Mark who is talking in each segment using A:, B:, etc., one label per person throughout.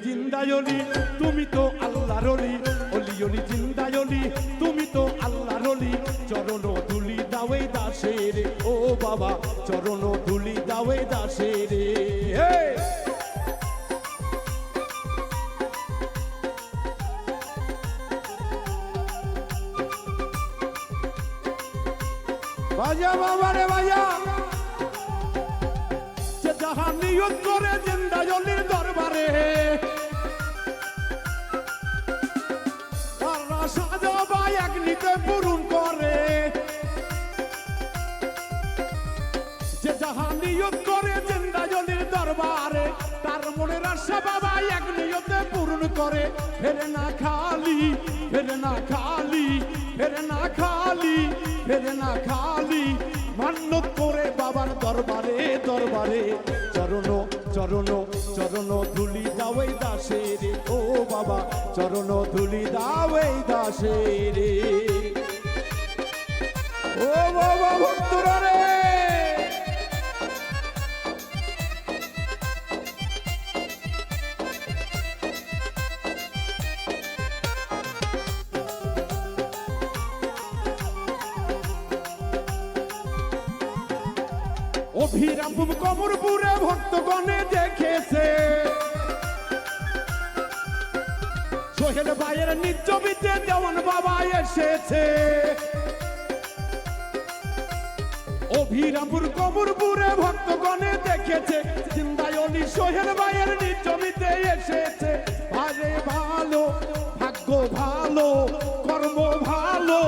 A: জিন্দায় অলি, তুমি তো আল্লাহর অলি। অলি অলি জিন্দায় অলি, তুমি তো আল্লাহর অলি। চরণ ধুলি দাওয়ে দাসের, ও বাবা চরণ ধুলি দাওয়ে দাসের। বাজা বাবা রে বাজা, যে যাহা নিয়ত করে জিন্দায় অলির দরবারে, তারা সাজা বা এক নিতে পূরণ করে। যে যাহা নিয়ত করে জিন্দায় অলির দরবারে, তার মনের আশা বাবা এক নিয়তে পূরণ করে। ফেরে না খালি, ফেরে না খালি, ফেরে না খালি, ফেরে না খালি, মান্যত করে বাবার দরবারে দরবারে। চরণ চরণ চরণ ধুলি দাওয়ে দাসের, ও বাবা চরণ ধুলি দাওয়ে দাসের। ও বাবা ভক্তরা রে, অভিরামপুর কমরপুরে ভক্তগণে দেখেছে, সোহেল ভাইয়ের নিজ ছবিতে দেওয়ান বাবা এসেছে। অভিরামপুর কমরপুরে ভক্তগণে দেখেছে, জিন্দায় অলি সোহেল ভাইয়ের নিজ ছবিতে এসেছে। আরে ভালো ভাগ্য ভালো, কর্ম ভালো,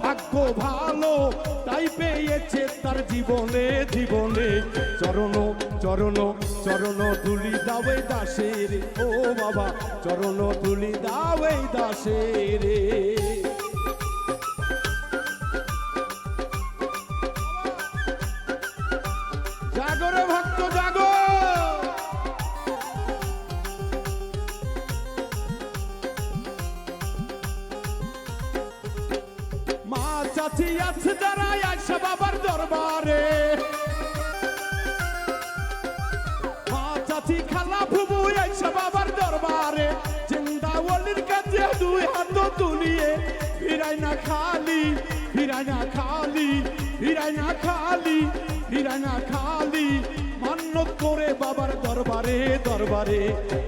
A: ভাগ্য ভালো, তাই পেয়েছে তার জীবনে জীবনে। চরণ চরণ চরণ ধুলি দাওয়ে দাসের, ও বাবা চরণ ধুলি দাওয়ে দাসের। জাগরে ভক্ত জাগো, মা চাচি আছে যারা আয়সা বাবার দরবারে, মা চাচি খালা ফুবু আয়সা বাবার দরবারে। জিন্দা ওলির কাছে দুই হাত তুলিয়ে, ফিরাই না খালি, ফিরাই না খালি, ফিরাই না খালি, ফিরাই না খালি, মান্যত করে বাবার দরবারে দরবারে।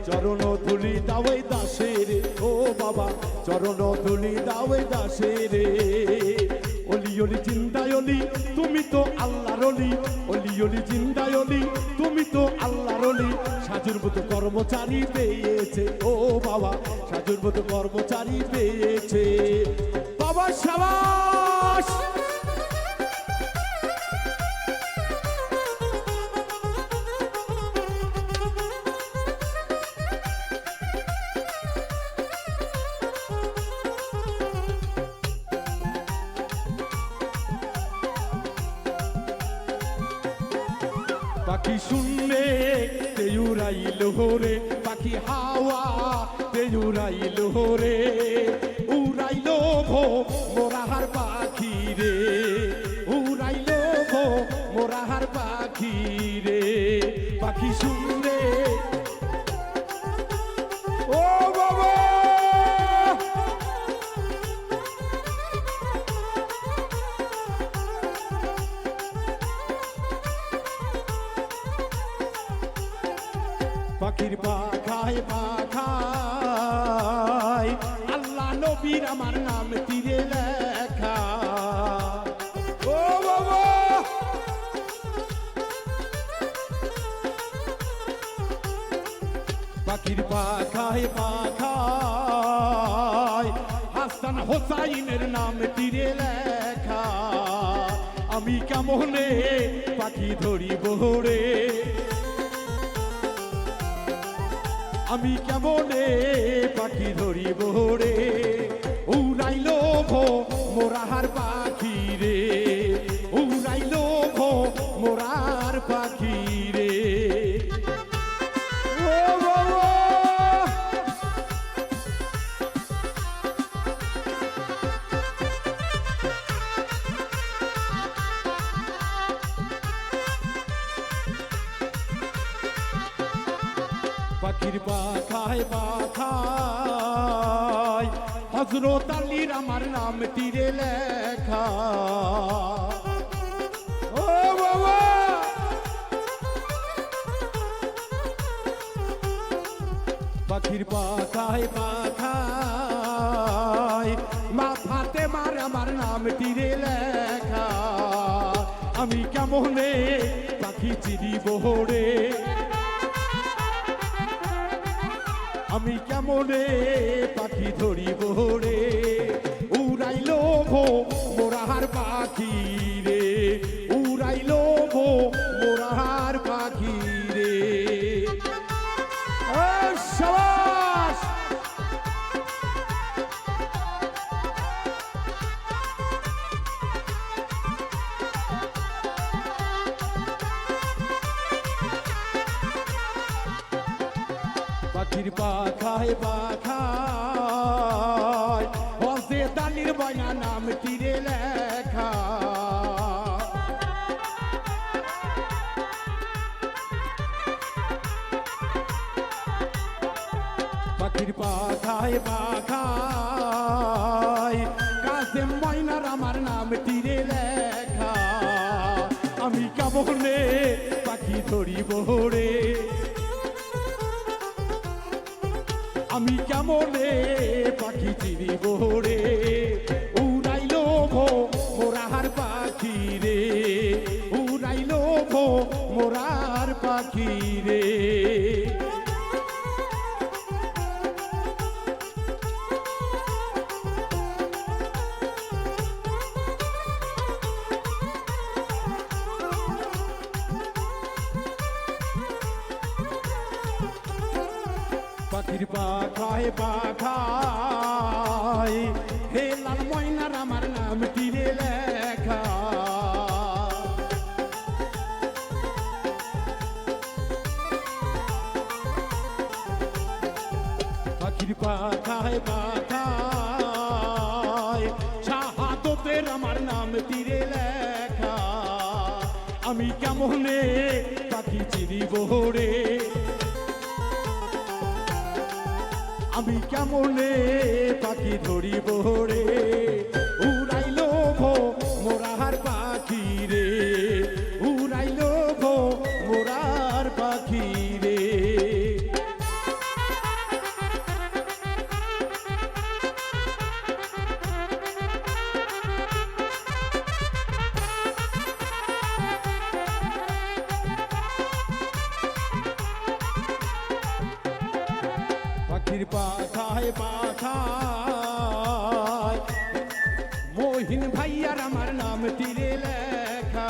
A: চরণ ধুলি দাওয়ে দাসের, ও বাবা চরণ ধুলি দাওয়ে দাসের। অলি অলি জিন্দায় অলি, তুমি তো আল্লাহর অলি। অলি অলি জিন্দায় অলি, তুমি তো আল্লাহর অলি। সাজুর মতো কর্মচারী পেয়েছে, ও বাবা সাজুর মতো কর্মচারী পেয়েছে। বাবা সাবাস, পাখি শুনলে তেউরাইল রে, পাখি হাওয়া তেউরাইল রে, উড়াইল ভো মোরাহার পাখি রে, উড়াইল ভো মোরাহার পাখি রে। পাখি শুনলে, ও বাবা পাখির পাখায় পাখায় আল্লাহ নবীর আমার নাম তীরে লেখা। ও বাবা পাখির পাখায় পাখায় হাসান হোসাইনের নাম তীরে লেখা। আমি কেমনে পাখি ধরিব রে, আমি কেমনে পাখি ধরিব রে, উড়াইল ভো মোরাহার পাখি রে, উড়াইল ভো মোরার পাখি রে। ও বাবা পাখি পাখির পাখায় পাখায় হযরত আলীর আমার নাম তীরে লেখা। ও বাবা পাখির পাখায় পাখায় মাথাতে মার আমার নাম তীরে লেখা। আমি কেমনে পাখি চিনিব রে, আমি কেমনে পাখি ধরিব রে। উড়াইল ভো মোরাহার পাখি রে, উড়াইল ভো মোরাহার পাখি রে। শাবাশ পাখির পাখায় পাখায় হযরত আলীর বয়না নাম তীরে লেখা। পাখির পাখায় পাখায় কাসেম ময়নার আমার নাম তীরে লেখা। আমি কেমনে পাখি ধরিব রে, আমি কেমনে পাখি চিনিব রে। উড়াইল ভো মোরাহার পাখি রে, উড়াইল ভো মোরার পাখি রে। পাখির পাখায় পাখায় হে লাল ময়নার আমার নাম তীরে লেখা। পাখির পাখায় পাখায় শাহাদতের আমার নাম তীরে লেখা। আমি কেমনে পাখি চিনিব রে, আমি কেমনে পাখি ধরিব রে। উড়াইল ভো মোরাহার পাখি রে, উড়াইল ভো মোরার পাখি রে। পাখির পাখায় পাখায় মহিন ভাইয়ার আমার নাম তীরে লেখা।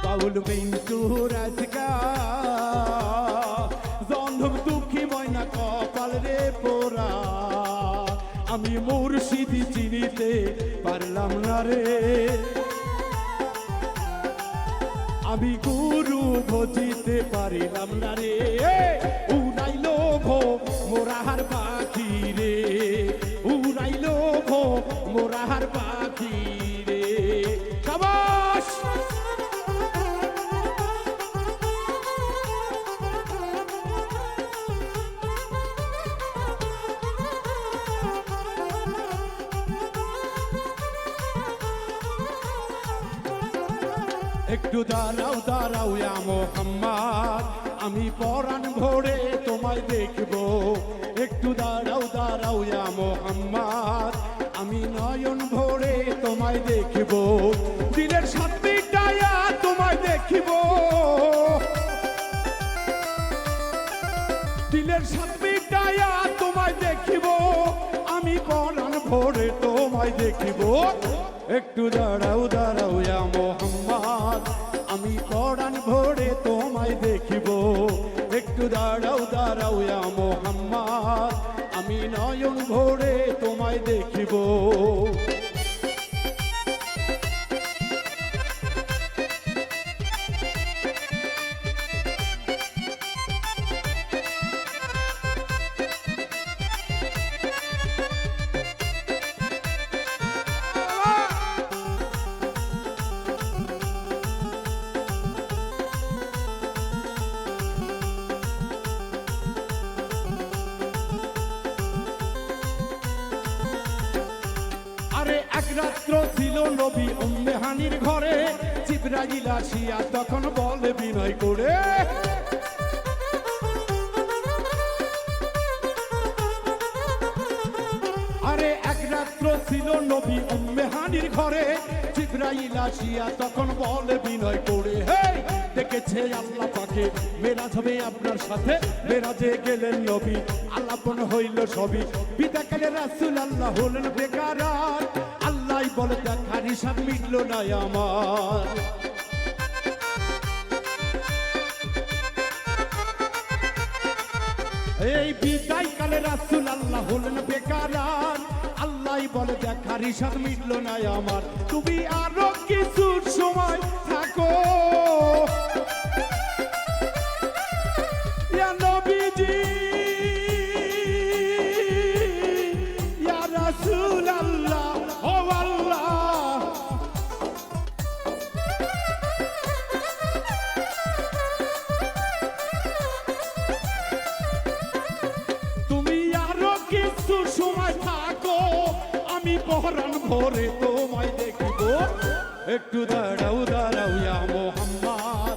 A: বাউল মিন্টু রাজকা জন্ম দুঃখী ময়না কপাল রে পোড়া। আমি মুর্শিদি চিনিতে পারলাম না রে, আমি গুরু ভজিতে পারিলাম না রে। উড়াইল ভো মোরাহার পাখি রে, উড়াইল ভো মোরাহার পাখি রে। শাবাশ একটু দাঁড়াও দাঁড়াও ইয়া মোহাম্মদ, আমি পরাণ ভরে তোমায় দেখব। একটু দাঁড়াও দাঁড়াও ইয়া মোহাম্মদ, আমি নয়ন ভরে তোমায় দেখব। দিলের সাথ মিটাইয়া তোমায় দেখিব, দিলের সাথ মিটাইয়া তোমায় দেখিব। আমি পরাণ ভরে তোমায় দেখিব। একটু দাঁড়াও দাঁড়াও ইয়া মোহাম্মদ, আমি পরাণ ভরে তোমায় দেখিব। একটু দাঁড়াও দাঁড়াও ইয়া মোহাম্মদ, আমি নয়ন ভরে তোমায় দেখিব। রাত্র ছিল নবী উম্মে হানির ঘরে, জিবরাইল আসিয়া তখন বলে বিনয় করে, আরে এক রাত্র ছিল নবী উম্মে হানির ঘরে, জিবরাইল আসিয়া তখন বলে বিনয় করে, হে দেখেছে আল্লাহ পাকে মেরাজ হবে আপনার সাথে, মেরাজে গেলেন নবী আল্লাপন হইল সবই, বিদাকালে রাসূল আল্লাহ হলেন বেকার, আল্লাহ বলে দেখার হিসাব মিটল না আমার। এই বিদায় কালে রাসূল আল্লাহ হলেন বেকার, আল্লাহ বলে দেখার হিসাব মিটল না আমার, তুমি আরো কিছু সময় থাকো ইয়া নবীজি ইয়া রাসূল আল্লাহ ও আল্লাহ। তুমি আরো কিছু সময় থাকো, আমি পরাণ ভরে তোমায় দেখিব, একটু দাঁড়াও দাঁড়াও ইয়া মুহাম্মদ,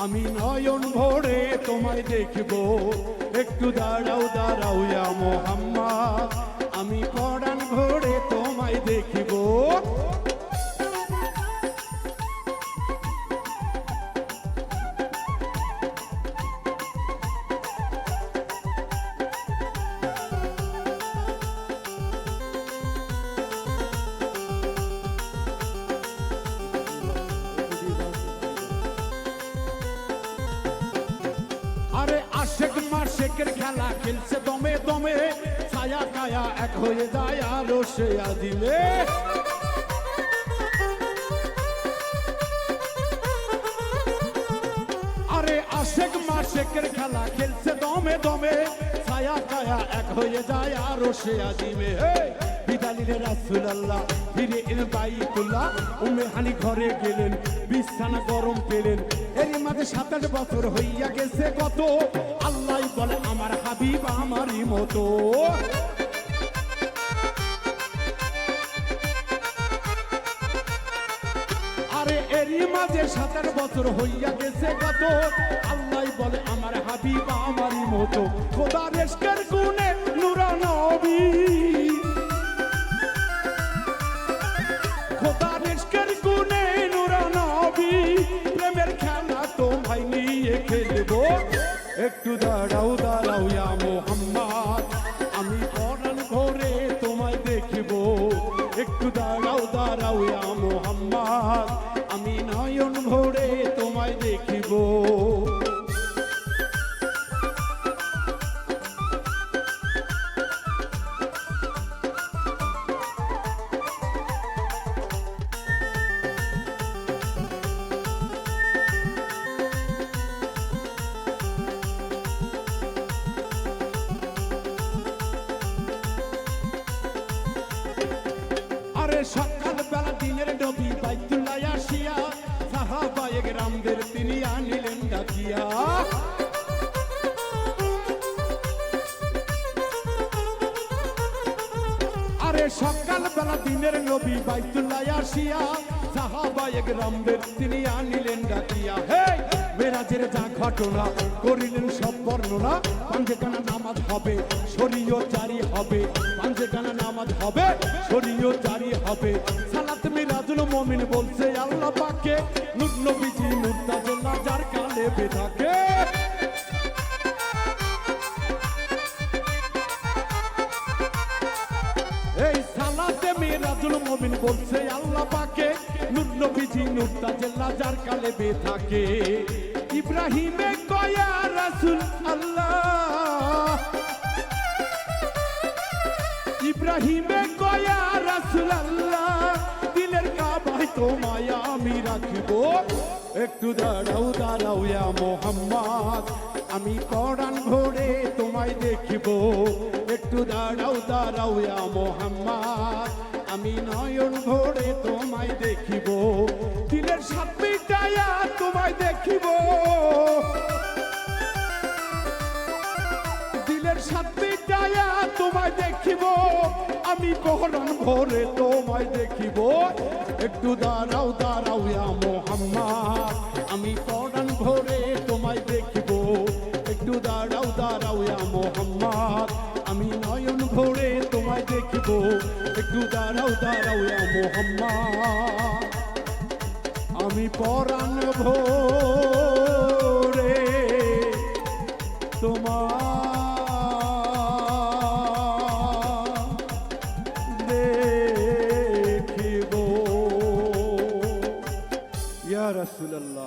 A: আমি নয়ন ভরে তোমায় দেখিব, একটু দাঁড়াও দাঁড়াও ইয়া মুহাম্মদ, আমি পরাণ ভরে তোমায় দেখিব। আরে আশেক মাশেকের খেলা খেলছে দমে দমে, ছায়া কায়া এক হয়ে যায় আরো সে আদিলে, আরে আশেক মাশেকের খেলা খেলছে দমে দমে, ছায়া কায়া এক হয়ে যায় আরো সে আদিমে, বিদালিলে রাসূল আল্লাহ ফিরে এলেন বাইতুল্লাহ, উম্মে হানি ঘরে গেলেন বিছানা গরম পেলেন, এর মাঝে 27 বছর হইয়া গেছে কত, আল্লাহ বলে আমার হাবিব আমারই মতো, আরে এরই মাঝে 27 বছর হইয়া গেছে কত, আল্লাহ বলে আমার হাবিব আমারই মতো, খোদার ইশকের গুণে নূরা নবী, খোদার ইশকের গুণে নূরা নবী, প্রেমের খেলা তোমায় নিয়ে খেলবো, একটু দাঁড়াও দাঁড়াও ইয়া মুহাম্মদ, আমি পরাণ ভরে তোমায় দেখিব, একটু দাঁড়াও দাঁড়াও ইয়া মুহাম্মদ, আমি নয়ন ভরে তোমায় দেখিব। আরে সকাল বেলা দিনের নবী বাইতুল্লাহ আসিয়া, সাহাবায়ে কেরামদের তিনি আনিলেন ডাকিয়া, আরে সকাল বেলা দিনের নবী বাইতুল্লাহ আসিয়া, সাহাবায়ে কেরামদের তিনি আনিলেন ডাকিয়া, হে মেরাজের যা ঘটনা করিলেন সব বর্ণনা, পাঞ্জেখানা নামাজ হবে শরীয়ত জারি হবে, পাঞ্জেখানা নামাজ হবে শরীয়ত জারি হবে, সালাত মিরাজুল মুমিন বলছে আল্লাহ পাকে, নূর নবীজি মুর্তাজা যার কালে বেথাকে, এই সালাতে মিরাজুল মুমিন বলছে আল্লাহ পাকে, নূর নবীজি মুর্তাজা যার কালে বেথাকে, ইব্রাহিমে কয়া রাসূল আল্লাহ, ইব্রাহিমে কয়া রাসূল আল্লাহ, দিলের কাবায় তোমায় আমি রাখবো, একটু দাঁড়াও দাঁড়াও ইয়া মুহাম্মদ, আমি পরাণ ভরে তোমায় দেখিব, একটু দাঁড়াও দাঁড়াও ইয়া মুহাম্মদ, আমি নয়ন ভরে তোমায় দেখিব, দিলের সাথ মিটাইয়া তোমায় দেখিব, দিলের সাথ মিটাইয়া তোমায় দেখিব, আমি পরাণ ভরে তোমায় দেখিব একটু দাঁড়াও দাঁড়াও ইয়া মোহাম্মদ আমি পরাণ ভরে তোমায় দেখিব একটু দাঁড়াও দাঁড়াও ইয়া মোহাম্মদ আমি নয়ন ভরে তোমায় দেখিব একটু দাঁড়াও দাঁড়াও ইয়া মোহাম্মদ আমি পরাণ ভরে তোমায় দেখিব ইয়া রাসূলুল্লাহ।